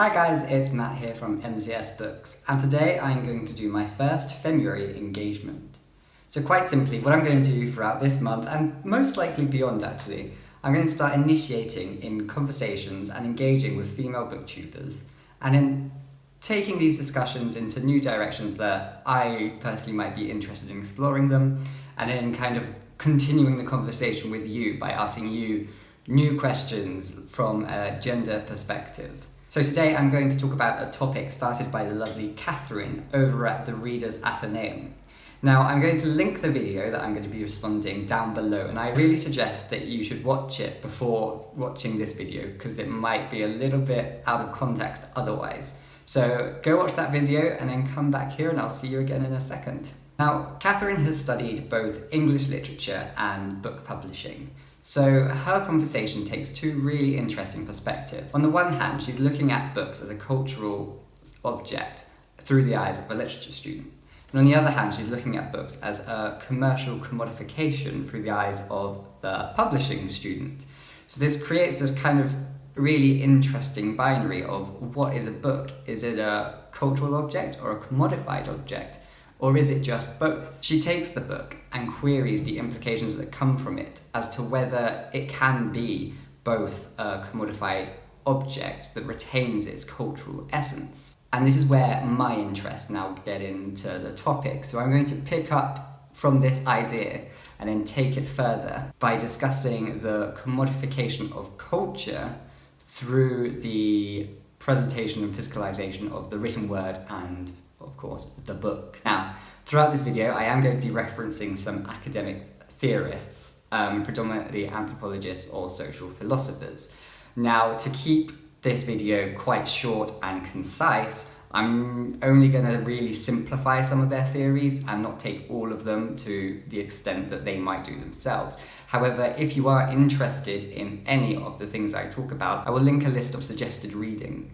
Hi guys, it's Matt here from MCS-books, and today I'm going to do my first Femmeuary engagement. So quite simply, what I'm going to do throughout this month, and most likely beyond actually, I'm going to start initiating in conversations and engaging with female booktubers, and in taking these discussions into new directions that I personally might be interested in exploring them, and then kind of continuing the conversation with you by asking you new questions from a gender perspective. So today I'm going to talk about a topic started by the lovely Kathryn over at the Reader's Athenaeum. Now I'm going to link the video that I'm going to be responding down below, and I really suggest that you should watch it before watching this video because it might be a little bit out of context otherwise. So go watch that video and then come back here and I'll see you again in a second. Now Kathryn has studied both English literature and book publishing. So her conversation takes two really interesting perspectives. On the one hand, she's looking at books as a cultural object through the eyes of a literature student. And on the other hand, she's looking at books as a commercial commodification through the eyes of the publishing student. So this creates this kind of really interesting binary of what is a book? Is it a cultural object or a commodified object? Or is it just both? She takes the book and queries the implications that come from it as to whether it can be both a commodified object that retains its cultural essence. And this is where my interests now get into the topic. So I'm going to pick up from this idea and then take it further by discussing the commodification of culture through the presentation and physicalization of the written word and of course, the book. Now, throughout this video, I am going to be referencing some academic theorists, predominantly anthropologists or social philosophers. Now, to keep this video quite short and concise, I'm only going to really simplify some of their theories and not take all of them to the extent that they might do themselves. However, if you are interested in any of the things I talk about, I will link a list of suggested reading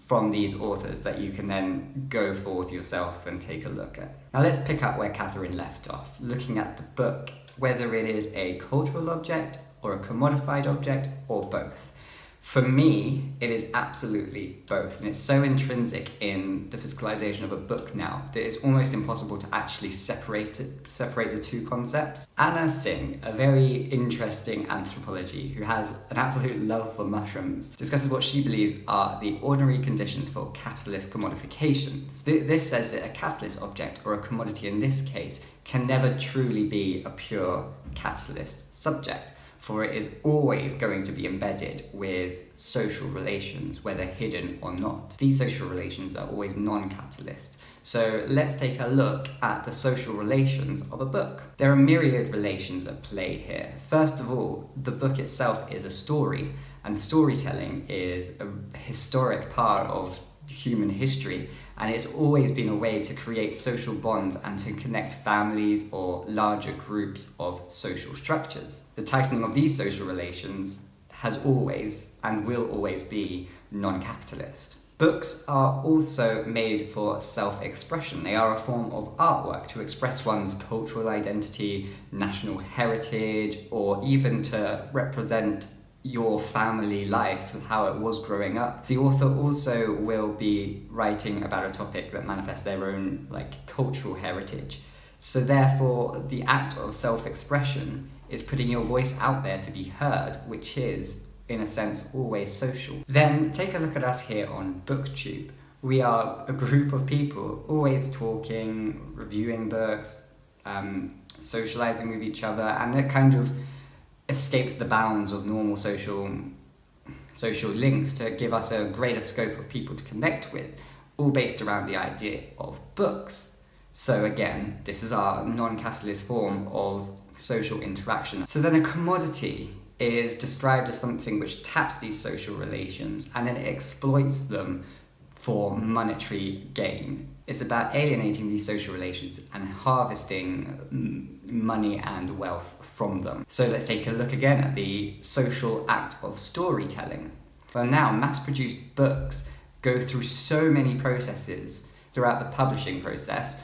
from these authors that you can then go forth yourself and take a look at. Now let's pick up where Kathryn left off, looking at the book, whether it is a cultural object or a commodified object or both. For me, it is absolutely both, and it's so intrinsic in the physicalization of a book now that it's almost impossible to actually separate the two concepts. Tsing, a very interesting anthropology who has an absolute love for mushrooms, discusses what she believes are the ordinary conditions for capitalist commodifications. This says that a capitalist object, or a commodity in this case, can never truly be a pure capitalist subject, for it is always going to be embedded with social relations, whether hidden or not. These social relations are always non-capitalist. So let's take a look at the social relations of a book. There are myriad relations at play here. First of all, the book itself is a story, and storytelling is a historic part of human history, and it's always been a way to create social bonds and to connect families or larger groups of social structures. The tightening of these social relations has always and will always be non-capitalist. Books are also made for self-expression. They are a form of artwork to express one's cultural identity, national heritage, or even to represent your family life, how it was growing up. The author also will be writing about a topic that manifests their own cultural heritage. So therefore, the act of self-expression is putting your voice out there to be heard, which is, in a sense, always social. Then take a look at us here on BookTube. We are a group of people always talking, reviewing books, socializing with each other, and it kind of escapes the bounds of normal social links to give us a greater scope of people to connect with, all based around the idea of books. So again, this is our non-capitalist form of social interaction. So then a commodity is described as something which taps these social relations and then exploits them for monetary gain. It's about alienating these social relations and harvesting money and wealth from them. So let's take a look again at the social act of storytelling. Well, now mass-produced books go through so many processes throughout the publishing process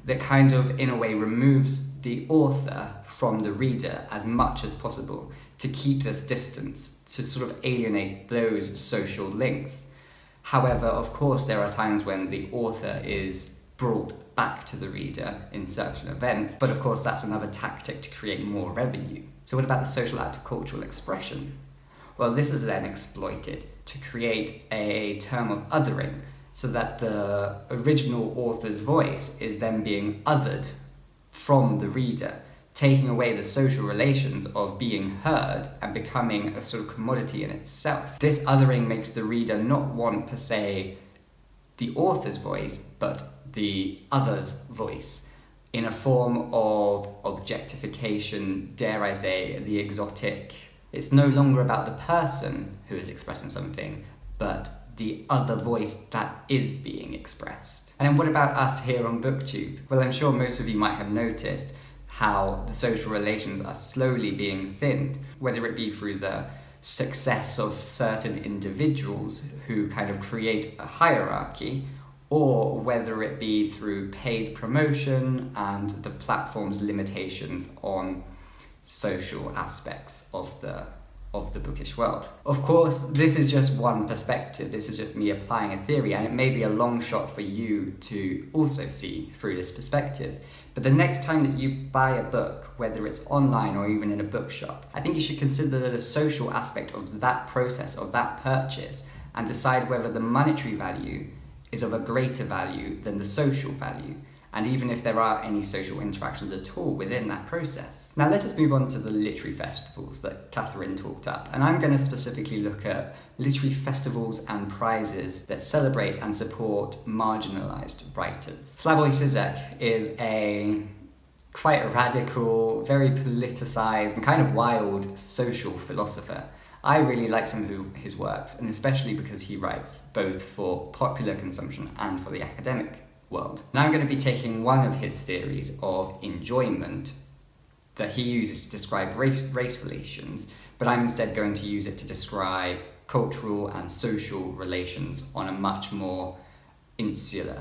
that kind of, in a way, removes the author from the reader as much as possible to keep this distance, to sort of alienate those social links. However, of course, there are times when the author is brought back to the reader in certain events, but of course that's another tactic to create more revenue. So what about the social act of cultural expression? Well, this is then exploited to create a term of othering, so that the original author's voice is then being othered from the reader, taking away the social relations of being heard and becoming a sort of commodity in itself. This othering makes the reader not want, per se, the author's voice, but the other's voice, in a form of objectification, dare I say, the exotic. It's no longer about the person who is expressing something, but the other voice that is being expressed. And then what about us here on BookTube? Well, I'm sure most of you might have noticed how the social relations are slowly being thinned, whether it be through the success of certain individuals who kind of create a hierarchy, or whether it be through paid promotion and the platform's limitations on social aspects of the bookish world. Of course, this is just one perspective, this is just me applying a theory, and it may be a long shot for you to also see through this perspective. But the next time that you buy a book, whether it's online or even in a bookshop, I think you should consider the social aspect of that process, of that purchase, and decide whether the monetary value is of a greater value than the social value, and even if there are any social interactions at all within that process. Now let us move on to the literary festivals that Kathryn talked up, and I'm going to specifically look at literary festivals and prizes that celebrate and support marginalised writers. Slavoj Žižek is a quite radical, very politicised and kind of wild social philosopher. I really like some of his works, and especially because he writes both for popular consumption and for the academic world. Now I'm going to be taking one of his theories of enjoyment that he uses to describe race relations, but I'm instead going to use it to describe cultural and social relations on a much more insular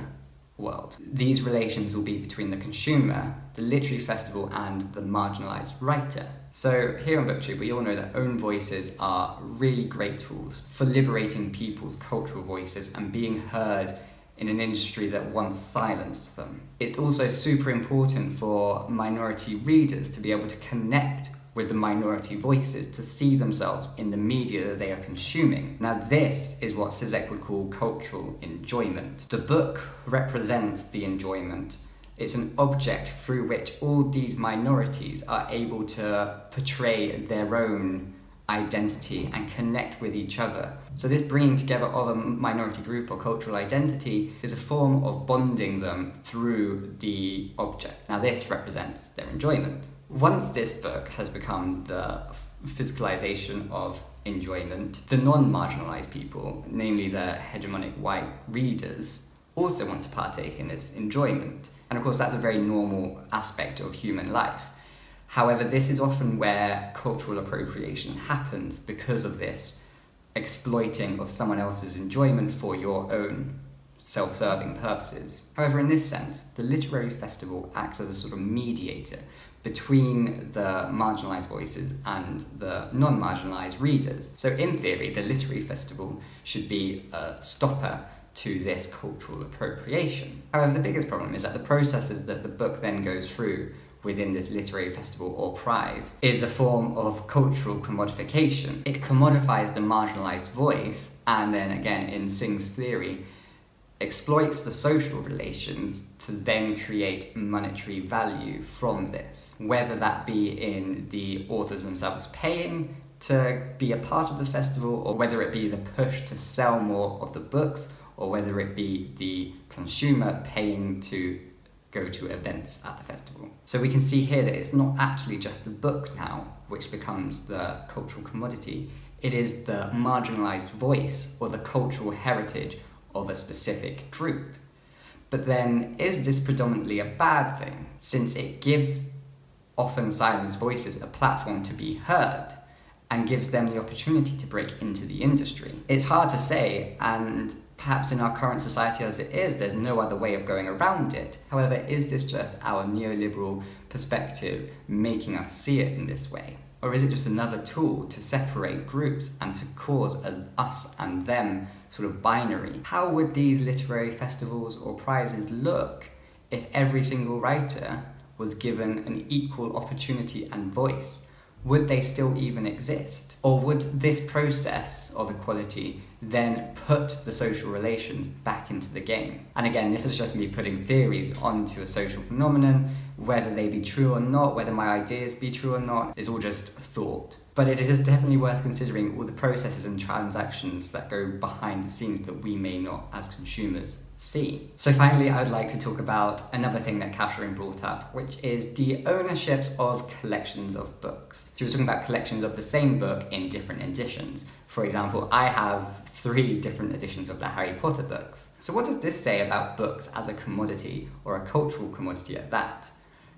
world. These relations will be between the consumer, the literary festival, and the marginalised writer. So here on BookTube, we all know that own voices are really great tools for liberating people's cultural voices and being heard in an industry that once silenced them. It's also super important for minority readers to be able to connect with the minority voices, to see themselves in the media that they are consuming. Now this is what Žižek would call cultural enjoyment. The book represents the enjoyment. It's an object through which all these minorities are able to portray their own identity and connect with each other. So this bringing together of a minority group or cultural identity is a form of bonding them through the object. Now this represents their enjoyment. Once this book has become the physicalization of enjoyment, the non-marginalized people, namely the hegemonic white readers, also want to partake in this enjoyment. And of course that's a very normal aspect of human life. However, this is often where cultural appropriation happens because of this exploiting of someone else's enjoyment for your own self-serving purposes. However, in this sense, the literary festival acts as a sort of mediator between the marginalised voices and the non-marginalised readers. So in theory, the literary festival should be a stopper to this cultural appropriation. However, the biggest problem is that the processes that the book then goes through within this literary festival or prize is a form of cultural commodification. It commodifies the marginalised voice, and then again in Tsing's theory, exploits the social relations to then create monetary value from this. Whether that be in the authors themselves paying to be a part of the festival, or whether it be the push to sell more of the books, or whether it be the consumer paying to go to events at the festival. So we can see here that it's not actually just the book now which becomes the cultural commodity, it is the marginalised voice or the cultural heritage of a specific group. But then, is this predominantly a bad thing, since it gives often silenced voices a platform to be heard and gives them the opportunity to break into the industry? It's hard to say, and perhaps in our current society as it is, there's no other way of going around it. However, is this just our neoliberal perspective making us see it in this way? Or is it just another tool to separate groups and to cause an us and them sort of binary? How would these literary festivals or prizes look if every single writer was given an equal opportunity and voice? Would they still even exist? Or would this process of equality then put the social relations back into the game? And again, this is just me putting theories onto a social phenomenon. Whether they be true or not, whether my ideas be true or not, is all just thought. But it is definitely worth considering all the processes and transactions that go behind the scenes that we may not, as consumers, see. So finally, I would like to talk about another thing that Kathryn brought up, which is the ownerships of collections of books. She was talking about collections of the same book in different editions. For example, I have 3 different editions of the Harry Potter books. So what does this say about books as a commodity, or a cultural commodity at that?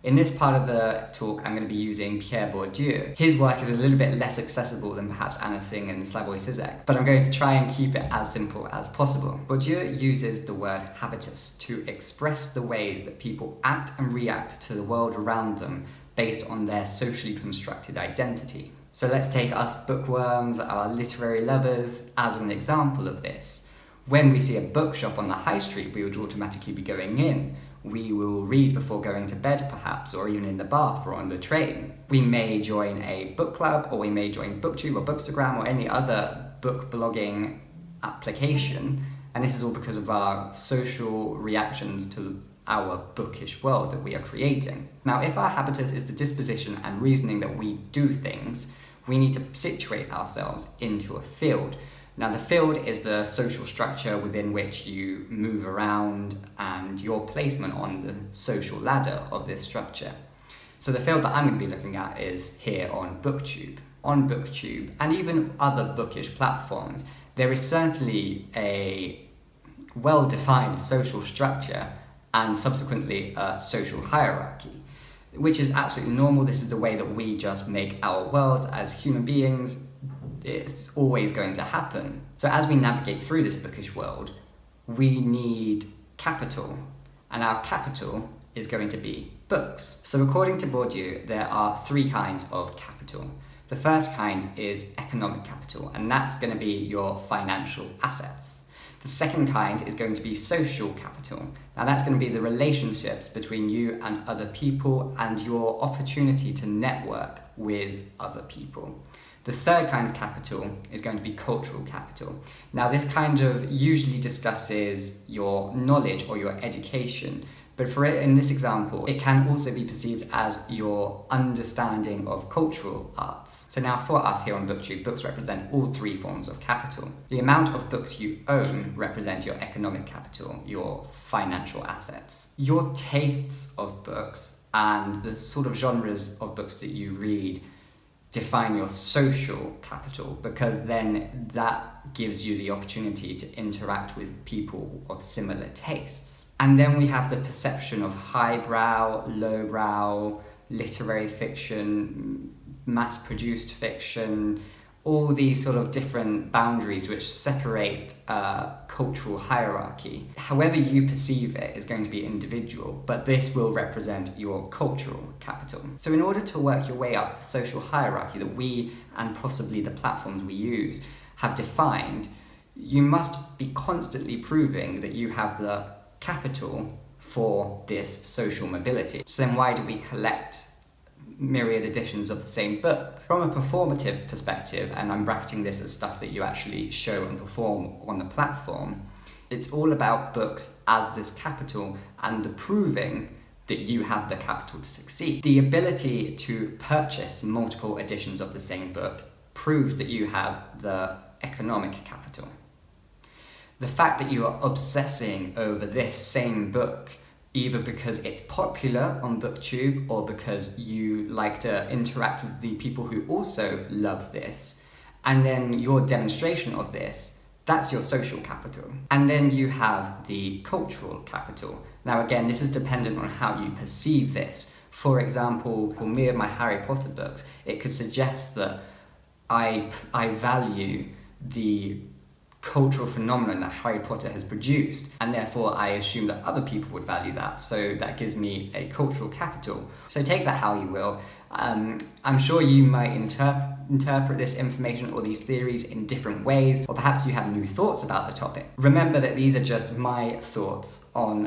In this part of the talk, I'm going to be using Pierre Bourdieu. His work is a little bit less accessible than perhaps Tsing and Slavoj Žižek, but I'm going to try and keep it as simple as possible. Bourdieu uses the word habitus to express the ways that people act and react to the world around them based on their socially constructed identity. So let's take us bookworms, our literary lovers, as an example of this. When we see a bookshop on the high street, we would automatically be going in. We will read before going to bed perhaps, or even in the bath or on the train. We may join a book club, or we may join BookTube or Bookstagram or any other book blogging application, and this is all because of our social reactions to our bookish world that we are creating. Now, if our habitus is the disposition and reasoning that we do things, we need to situate ourselves into a field. Now, the field is the social structure within which you move around and your placement on the social ladder of this structure. So the field that I'm going to be looking at is here on BookTube. On BookTube, and even other bookish platforms, there is certainly a well-defined social structure and subsequently a social hierarchy, which is absolutely normal. This is the way that we just make our world as human beings. It's always going to happen. So as we navigate through this bookish world, we need capital, and our capital is going to be books. So according to Bourdieu, there are 3 kinds of capital. The first kind is economic capital, and that's going to be your financial assets. The second kind is going to be social capital. Now that's going to be the relationships between you and other people and your opportunity to network with other people. The third kind of capital is going to be cultural capital. Now this kind of usually discusses your knowledge or your education, but for it, in this example, it can also be perceived as your understanding of cultural arts. So now for us here on BookTube, books represent all 3 forms of capital. The amount of books you own represent your economic capital, your financial assets. Your tastes of books and the sort of genres of books that you read define your social capital, because then that gives you the opportunity to interact with people of similar tastes. And then we have the perception of highbrow, lowbrow, literary fiction, mass-produced fiction, all these sort of different boundaries which separate cultural hierarchy. However you perceive it is going to be individual, but this will represent your cultural capital. So in order to work your way up the social hierarchy that we, and possibly the platforms we use, have defined, you must be constantly proving that you have the capital for this social mobility. So then why do we collect myriad editions of the same book? From a performative perspective, and I'm bracketing this as stuff that you actually show and perform on the platform, it's all about books as this capital and the proving that you have the capital to succeed. The ability to purchase multiple editions of the same book proves that you have the economic capital. The fact that you are obsessing over this same book, either because it's popular on BookTube or because you like to interact with the people who also love this, and then your demonstration of this, that's your social capital. And then you have the cultural capital. Now again, this is dependent on how you perceive this. For example, for me and my Harry Potter books, it could suggest that I value the cultural phenomenon that Harry Potter has produced, and therefore I assume that other people would value that, so that gives me a cultural capital. So take that how you will. I'm sure you might interpret this information or these theories in different ways, or perhaps you have new thoughts about the topic. Remember that these are just my thoughts on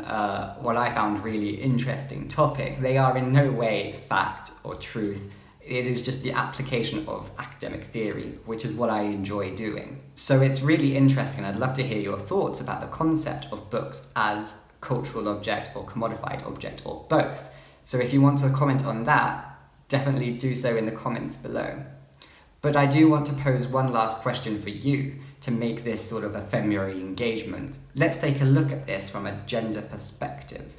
what I found really interesting topic. They are in no way fact or truth. It is just the application of academic theory, which is what I enjoy doing. So it's really interesting, and I'd love to hear your thoughts about the concept of books as cultural object or commodified object or both. So if you want to comment on that, definitely do so in the comments below. But I do want to pose one last question for you to make this sort of a Femmeuary engagement. Let's take a look at this from a gender perspective.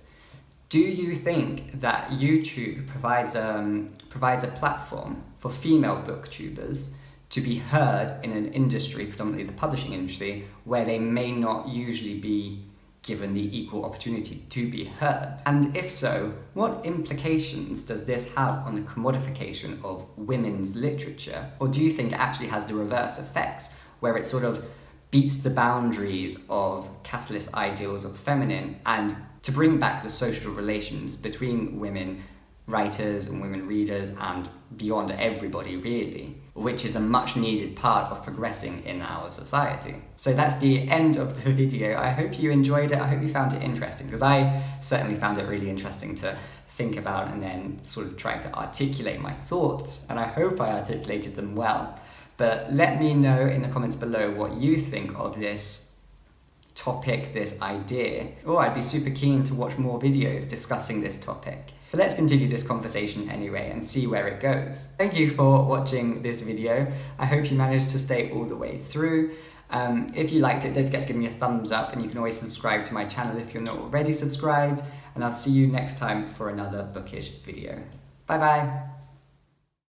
Do you think that YouTube provides a platform for female booktubers to be heard in an industry, predominantly the publishing industry, where they may not usually be given the equal opportunity to be heard? And if so, what implications does this have on the commodification of women's literature? Or do you think it actually has the reverse effects, where it sort of beats the boundaries of capitalist ideals of feminine, and to bring back the social relations between women writers and women readers and beyond everybody really, which is a much needed part of progressing in our society. So that's the end of the video. I hope you enjoyed it. I hope you found it interesting, because I certainly found it really interesting to think about and then sort of try to articulate my thoughts, and I hope I articulated them well. But let me know in the comments below what you think of this topic, this idea. I'd be super keen to watch more videos discussing this topic. But let's continue this conversation anyway and see where it goes. Thank you for watching this video. I hope you managed to stay all the way through. If you liked it, don't forget to give me a thumbs up, and you can always subscribe to my channel if you're not already subscribed, and I'll see you next time for another bookish video. Bye bye!